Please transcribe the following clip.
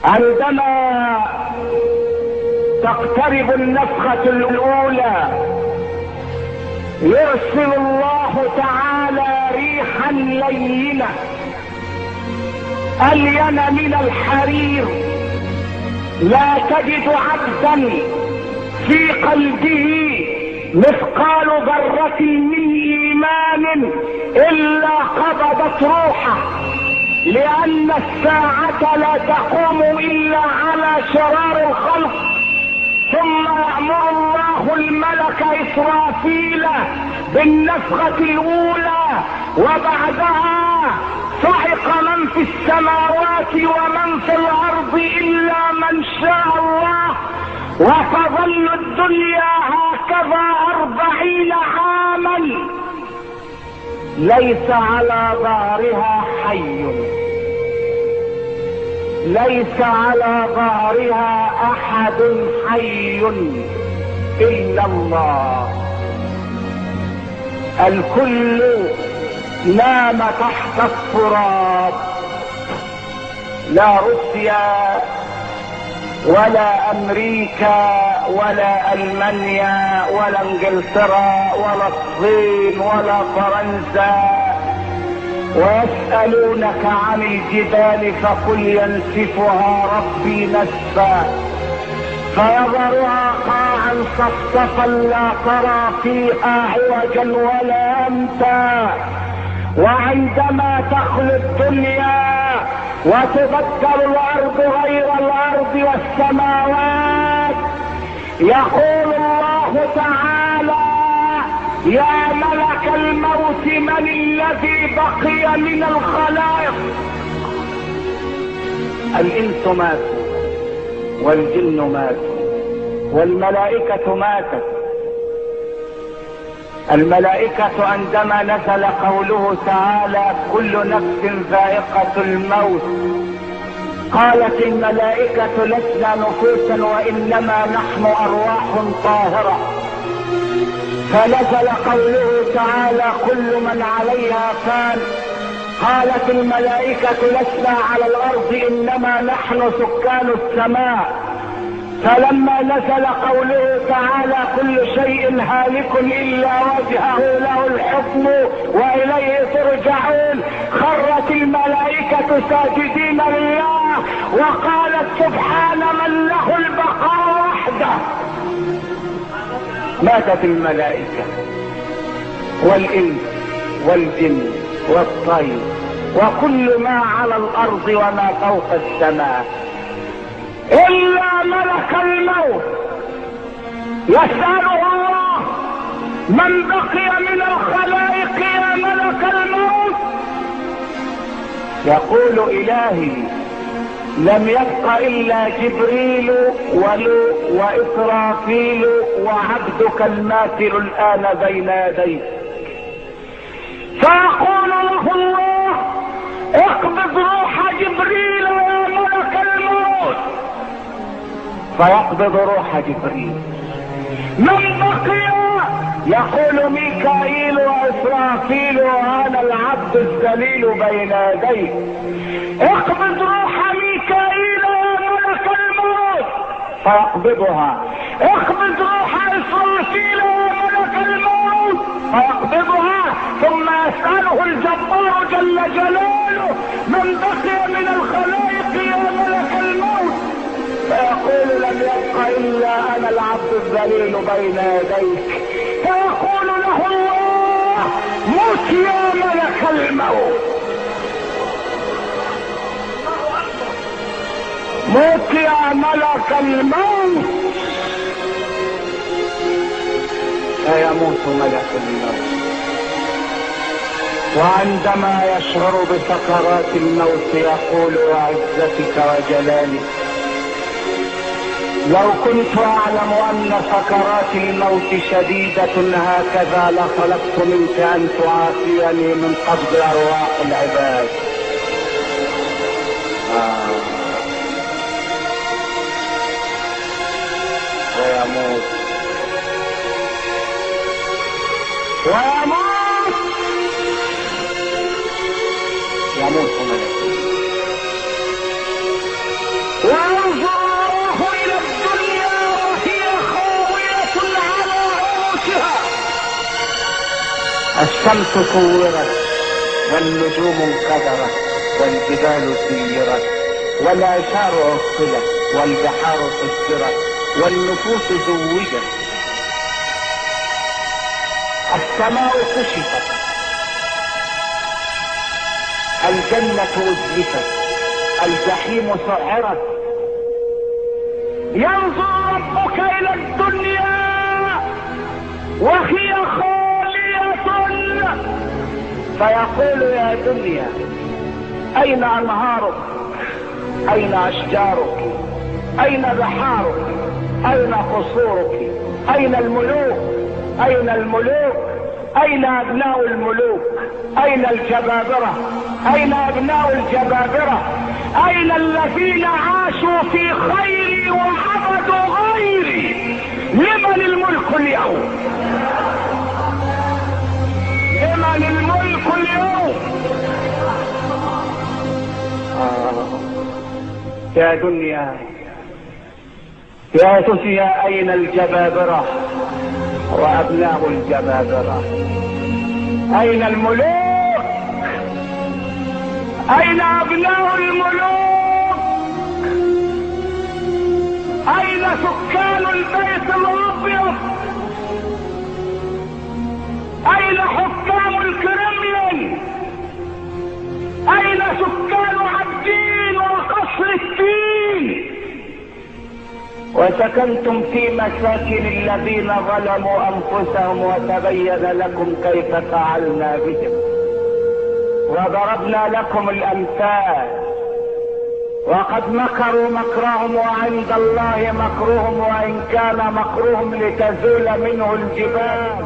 عندما تقترب النفخة الأولى يرسل الله تعالى ريحا لينة ألين من الحرير، لا تجد عبدا في قلبه مثقال ذرة من إيمان إلا قبضت روحه، لأن الساعة لا تقوم إلا على شرار الخلق. ثم يأمر الله الملك إسرافيل بالنفخة الأولى، وبعدها صعق من في السماوات ومن في الأرض إلا من شاء الله، وتظل الدنيا هكذا 40 عاما ليس على ظهرها حي، ليس على ظهرها احد حي الا الله. الكل نام تحت التراب، لا روسيا ولا امريكا ولا المانيا ولا انجلترا ولا الصين ولا فرنسا. ويسألونك عن الجبال فقل ينسفها ربي نسفا فيذرها قاعا صفصفا لا ترى فيها عوجا ولا امتا. وعندما تخلو الدنيا وتبدل الارض غير الارض والسماوات يقول الله تعالى يا ملك الموت من الذي بقي من الخلائق. الانس ماتوا والجن ماتوا والملائكة ماتت. الملائكة عندما نزل قوله تعالى كل نفس ذائقة الموت قالت الملائكة لسنا نفوسا وإنما نحن أرواح طاهرة. فنزل قوله تعالى كل من عليها فان قالت الملائكة لسنا على الأرض إنما نحن سكان السماء. فلما نزل قوله تعالى كل شيء هالك إلا وجهه له الحكم وإليه ترجعون خرت الملائكة ساجدين لله وقالت سبحان من له البقاء وحده. ماتت الملائكة والإنس والجن والطير وكل ما على الأرض وما فوق السماء إلا ملك الموت. يسأله الله من بقي من الخلائق يا ملك الموت؟ يقول إلهي لم يبق إلا جبريل ولو وإسرافيل وعبدك الماثل الآن بين يديك. فيقول له الله اقبض روح جبريل يا ملك الموت. فيقبض روح جبريل. من بقي؟ يقول ميكائيل وإسرافيل وأنا العبد الذليل بين يديك. اقبض روح ميكائيل يا ملك الموت. فيقبضها. اقبض روح إسرافيل يا ملك الموت. فيقبضها. ثم يسأله الجبار جل جلاله من بقي من الخلائق يا ملك الموت؟ فيقول لم يبق إلا أنا العبد الذليل بين يديك. فيقول له الله موت يا ملك الموت. موت يا ملك الموت. فيموت ملك الموت. وعندما يشعر بسكرات الموت يقول وعزتك وجلالك لو كنت اعلم ان سكرات الموت شديدة هكذا لطلبت منك ان تعافيني من قبض ارواح العباد. ويموت ويموت يموت ملك الشمس كورت والنجوم انكدرت والجبال سيرت والعشار عطلت والبحار سجرت والنفوس زوجت. السماء كشفت، الجنة أزلفت، الجحيم سعرت. ينظر ربك إلى الدنيا وهي خالية فيقول يا دنيا أين أنهارك؟ أين أشجارك؟ أين بحارك؟ أين قصورك؟ أين الملوك؟ أين الملوك؟ أين أبناء الملوك؟ أين الجبابرة؟ أين أبناء الجبابرة؟ أين الذين عاشوا في خيري وعبدوا غيري؟ لمن الملك اليوم؟ لمن الملك اليوم؟ يا دنيا يا دنيا أين الجبابرة وأبناء الجبابرة؟ أين الملوك؟ أين أبناء الملوك؟ أين سكان البيت الأبيض؟ أين حكام الكرملين؟ أين سكان عابدين وقصر الدين؟ وسكنتم في مساكن الذين ظلموا أنفسهم وتبين لكم كيف فعلنا بهم وضربنا لكم الأمثال. وقد مكروا مكرهم وعند الله مكرهم وإن كان مكرهم لتزول منه الجبال.